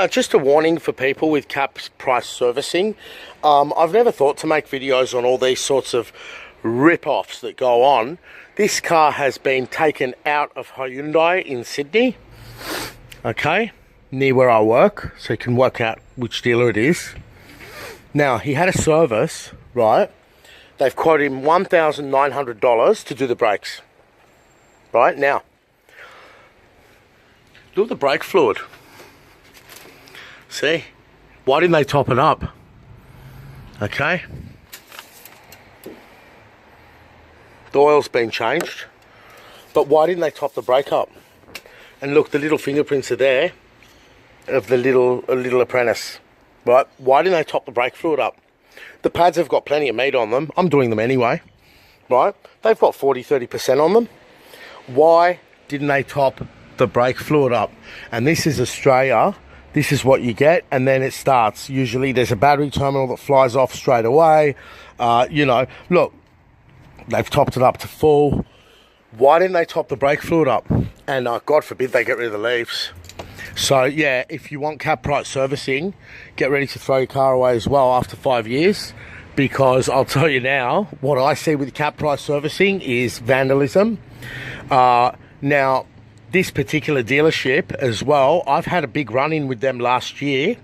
Just a warning for people with cap price servicing. I've never thought to make videos on all these sorts of rip-offs that go on. This car has been taken out of Hyundai in Sydney, okay, near where I work, so you can work out which dealer it is. Now, he had a service, right? They've quoted him $1,900 to do the brakes. Right, now, look at the brake fluid. See? Why didn't they top it up? Okay. The oil's been changed. But why didn't they top the brake up? And look, the little fingerprints are there of the little apprentice. Right? Why didn't they top the brake fluid up? The pads have got plenty of meat on them. I'm doing them anyway. Right? They've got 40-30% on them. Why didn't they top the brake fluid up? And this is Australia. This is what you get, and then it starts. Usually there's a battery terminal that flies off straight away. You know, look, they've topped it up to full. Why didn't they top the brake fluid up? And God forbid they get rid of the leaves. So yeah, if you want cap price servicing, get ready to throw your car away as well after 5 years, because I'll tell you now, what I see with cap price servicing is vandalism. Now, this particular dealership as well, I've had a big run-in with them last year,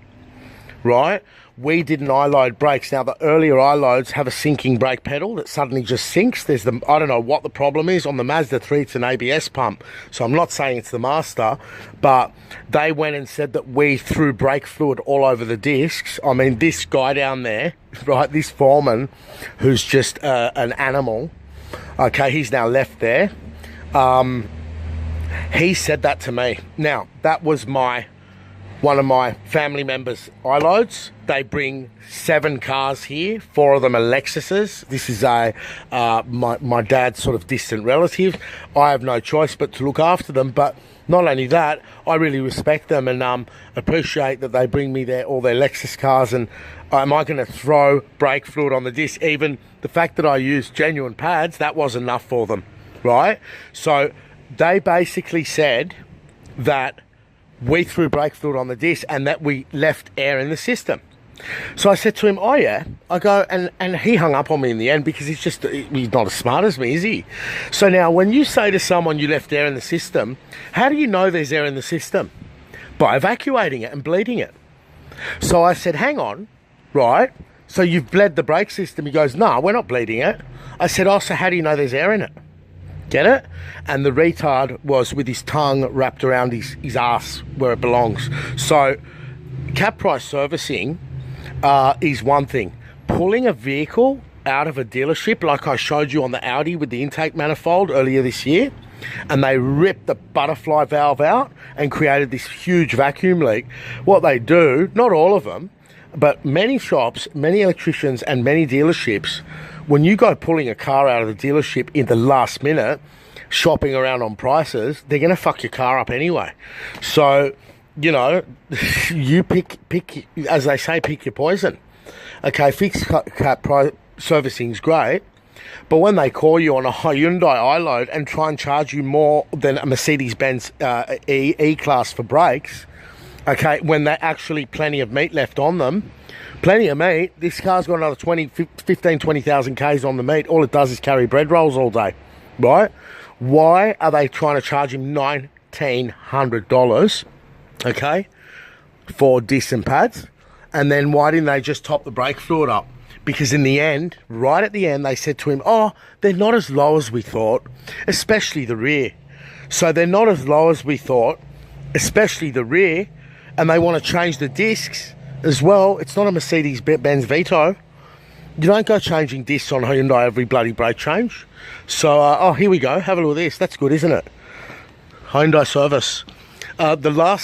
right? We did an iLoad brakes. Now, the earlier iLoads have a sinking brake pedal that suddenly just sinks. There's the, I don't know what the problem is. On the Mazda 3, it's an ABS pump. So I'm not saying it's the Master, but they went and said that we threw brake fluid all over the discs. I mean, this guy down there, right, this foreman, who's just an animal, okay, he's now left there. He said that to me. Now, that was one of my family members' iLoads. They bring 7 cars here. 4 of them are Lexuses. This is my dad's sort of distant relative. I have no choice but to look after them. But not only that, I really respect them and appreciate that they bring me all their Lexus cars. And am I going to throw brake fluid on the disc? Even the fact that I used genuine pads, that was enough for them, right? So they basically said that we threw brake fluid on the disc and that we left air in the system. So I said to him, oh yeah. I go, and he hung up on me in the end because he's not as smart as me, is he? So now when you say to someone you left air in the system, how do you know there's air in the system? By evacuating it and bleeding it. So I said, hang on, right? So you've bled the brake system. He goes, no, we're not bleeding it. I said, oh, so how do you know there's air in it? Get it? And the retard was with his tongue wrapped around his ass where it belongs. So cap price servicing is one thing. Pulling a vehicle out of a dealership, like I showed you on the Audi with the intake manifold earlier this year, and they ripped the butterfly valve out and created this huge vacuum leak. What they do, not all of them, but many shops, many electricians and many dealerships, when you go pulling a car out of the dealership in the last minute, shopping around on prices, they're going to fuck your car up anyway. So, you know, you pick, as they say, pick your poison. Okay, fixed cap price servicing's great, but when they call you on a Hyundai iLoad and try and charge you more than a Mercedes-Benz E-Class for brakes, okay, when there's actually plenty of meat left on them, plenty of meat. This car's got another 20,000 Ks on the meat. All it does is carry bread rolls all day, right? Why are they trying to charge him $1,900, okay, for discs and pads? And then why didn't they just top the brake fluid up? Because in the end, right at the end, they said to him, oh, they're not as low as we thought, especially the rear. So they're not as low as we thought, especially the rear, and they want to change the discs as well. It's not a Mercedes-Benz Vito. You don't go changing discs on Hyundai every bloody brake change. So, oh, here we go. Have a look at this. That's good, isn't it? Hyundai service. The last